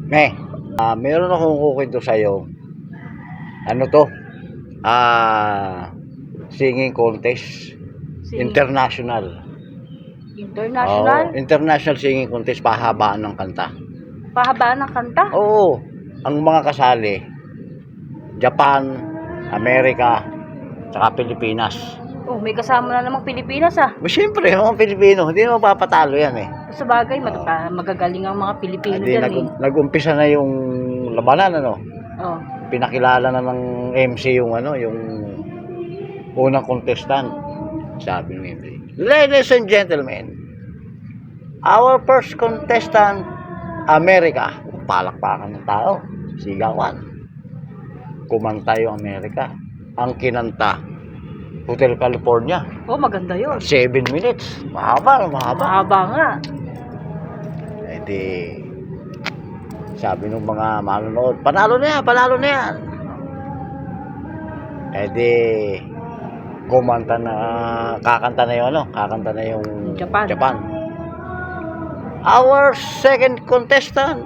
Meron akong kukwento sa'yo. Ano to? Singing contest. International. International? International singing contest. Pahabaan ng kanta. Pahabaan ng kanta? Oo. Ang mga kasali, Japan, Amerika, saka Pilipinas. Oh, may kasama na namang Pilipinas Siyempre, mga Pilipino, hindi mo mapapatalo yan Sa bagay, magagaling ang mga Pilipino dyan Nag-umpisa na yung labanan, Oh. Pinakilala na ng MC yung yung unang contestant. Sabi ng MC, "Ladies and gentlemen, our first contestant, Amerika." Palakpakan ng tao, sigawan. Kumanta yung Amerika. Ang kinanta, Hotel California. Oh, maganda yun. 7 minutes. Mahaba. Mahaba nga. Sabi ng mga manonood, panalo na yan. Kakanta na yung Japan. Our second contestant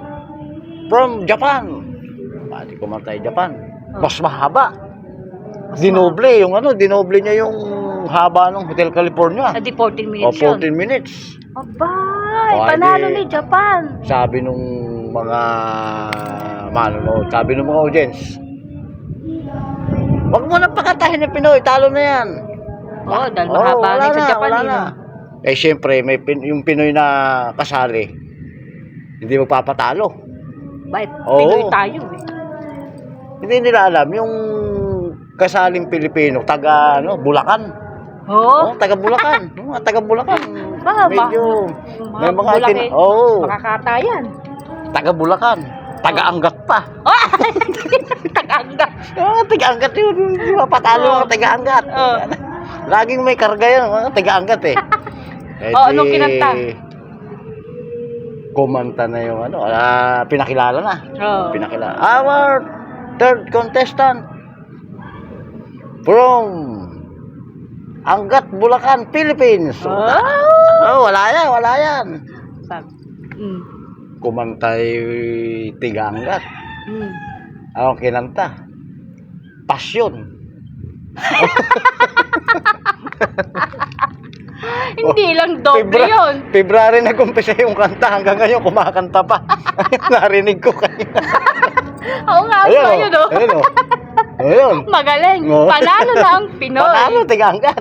from Japan. Kumanta yung Japan. Mas mahaba. Dinoble niya yung haba ng Hotel California. 14 minutes 14 minutes. Abay, panalo ni Japan. Sabi nung mga manonood, sabi nung mga audience, wag mo nang pakatahin ng Pinoy, talo na yan. Dahil mahaba rin sa Japan. Wala na. Siyempre, yung Pinoy na kasali, hindi magpapatalo. Bakit? Pinoy tayo Hindi nila alam, yung kasaling Pilipino, taga Bulacan. Taga Bulacan. Taga Bulacan. Medyo may mga makakatayan. Taga Bulacan. Taga Angat pa. Taga Angat. Taga Angat yun. Hindi mapatalo ang taga Angat. Laging may karga yan. Taga Angat Anong kinanta? Kumanta na yung pinakilala na. Pinakilala. Our third contestant from Angat, Bulacan, Philippines. Wala yan. Kumanta yung Tiga Angat. Ang kinanta, Pasyon. Hindi lang doble yun. February nag-umpisa yung kanta, hanggang ngayon kumakanta pa. Narinig ko kanina. Oo nga, Ayun. Magaling. Panalo na ang Pinoy. Panalo, Tiga Angat.